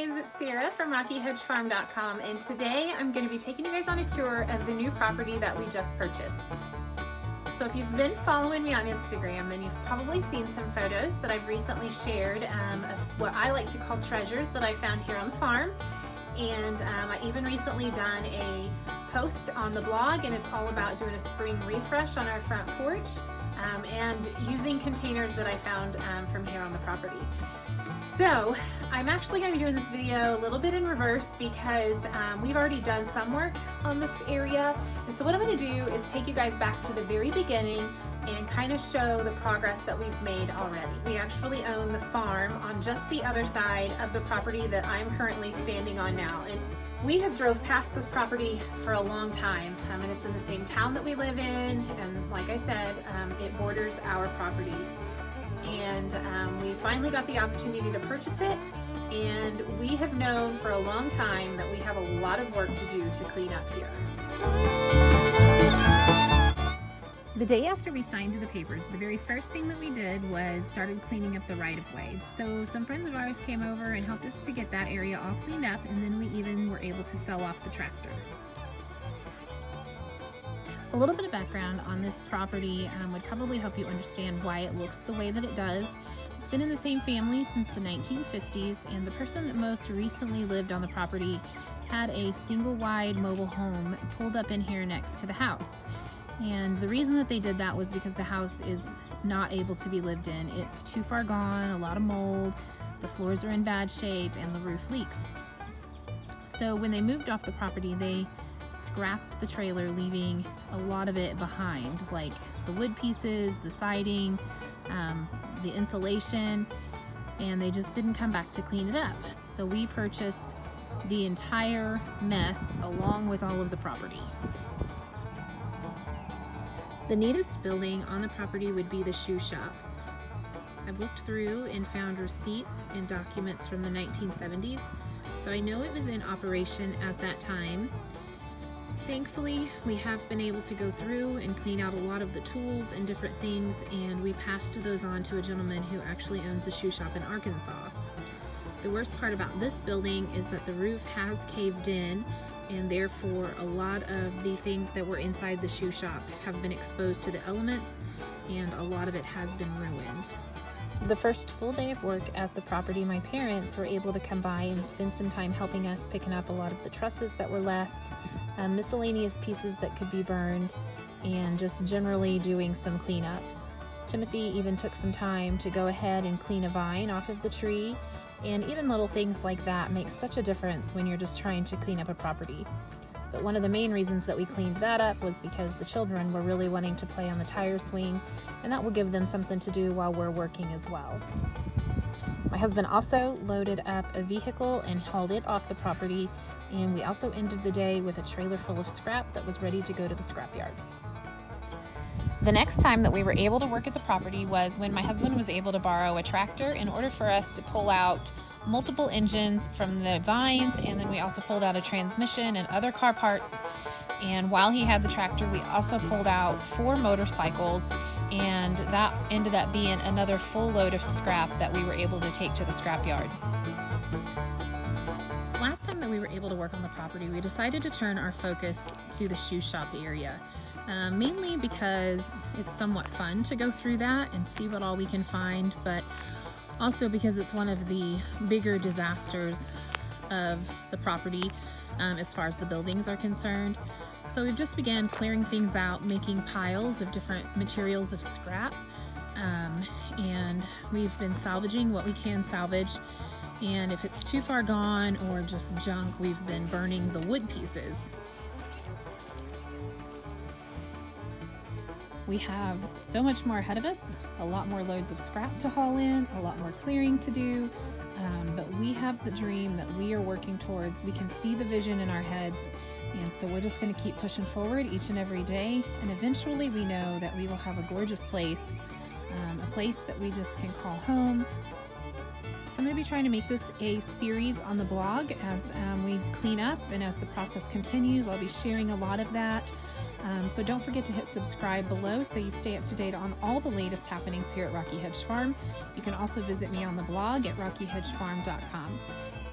guys, it's Sarah from RockyHedgeFarm.com, and today I'm going to be taking you guys on a tour of the new property that we just purchased. So if you've been following me on Instagram, then you've probably seen some photos that I've recently shared of what I like to call treasures that I found here on the farm. And I even recently done a post on the blog, and it's all about doing a spring refresh on our front porch and using containers that I found from here on the property. So I'm actually going to be doing this video a little bit in reverse because we've already done some work on this area. And so what I'm going to do is take you guys back to the very beginning and kind of show the progress that we've made already. We actually own the farm on just the other side of the property that I'm currently standing on now. And we have drove past this property for a long time, and it's in the same town that we live in, and like I said, it borders our property. And we finally got the opportunity to purchase it, and we have known for a long time that we have a lot of work to do to clean up here. The day after we signed the papers, the very first thing that we did was started cleaning up the right-of-way. So some friends of ours came over and helped us to get that area all cleaned up, and then we even were able to sell off the tractor. A little bit of background on this property would probably help you understand why it looks the way that it does. It's been in the same family since the 1950s, and the person that most recently lived on the property had a single-wide mobile home pulled up in here next to the house. And the reason that they did that was because the house is not able to be lived in. It's too far gone, a lot of mold, the floors are in bad shape, and the roof leaks. So when they moved off the property, they scrapped the trailer, leaving a lot of it behind, like the wood pieces, the siding, the insulation, and they just didn't come back to clean it up. So we purchased the entire mess along with all of the property. The neatest building on the property would be the shoe shop. I've looked through and found receipts and documents from the 1970s, so I know it was in operation at that time. Thankfully, we have been able to go through and clean out a lot of the tools and different things, and we passed those on to a gentleman who actually owns a shoe shop in Arkansas. The worst part about this building is that the roof has caved in, and therefore a lot of the things that were inside the shoe shop have been exposed to the elements, and a lot of it has been ruined. The first full day of work at the property, my parents were able to come by and spend some time helping us picking up a lot of the trusses that were left, miscellaneous pieces that could be burned, and just generally doing some cleanup. Timothy even took some time to go ahead and clean a vine off of the tree, and even little things like that make such a difference when you're just trying to clean up a property. But one of the main reasons that we cleaned that up was because the children were really wanting to play on the tire swing, and that will give them something to do while we're working as well. My husband also loaded up a vehicle and hauled it off the property, and we also ended the day with a trailer full of scrap that was ready to go to the scrapyard. The next time that we were able to work at the property was when my husband was able to borrow a tractor in order for us to pull out multiple engines from the vines, and then we also pulled out a transmission and other car parts. And while he had the tractor, we also pulled out 4 motorcycles, and that ended up being another full load of scrap that we were able to take to the scrapyard. Last time that we were able to work on the property, we decided to turn our focus to the shoe shop area. Mainly because it's somewhat fun to go through that and see what all we can find, but also because it's one of the bigger disasters of the property as far as the buildings are concerned. So we've just began clearing things out, making piles of different materials of scrap, and we've been salvaging what we can salvage, and if it's too far gone or just junk, we've been burning the wood pieces. We have so much more ahead of us, a lot more loads of scrap to haul in, a lot more clearing to do, but we have the dream that we are working towards. We can see the vision in our heads, and so we're just going to keep pushing forward each and every day, and eventually we know that we will have a gorgeous place, a place that we just can call home. So I'm going to be trying to make this a series on the blog as we clean up, and as the process continues, I'll be sharing a lot of that. So don't forget to hit subscribe below so you stay up to date on all the latest happenings here at Rocky Hedge Farm. You can also visit me on the blog at RockyHedgeFarm.com.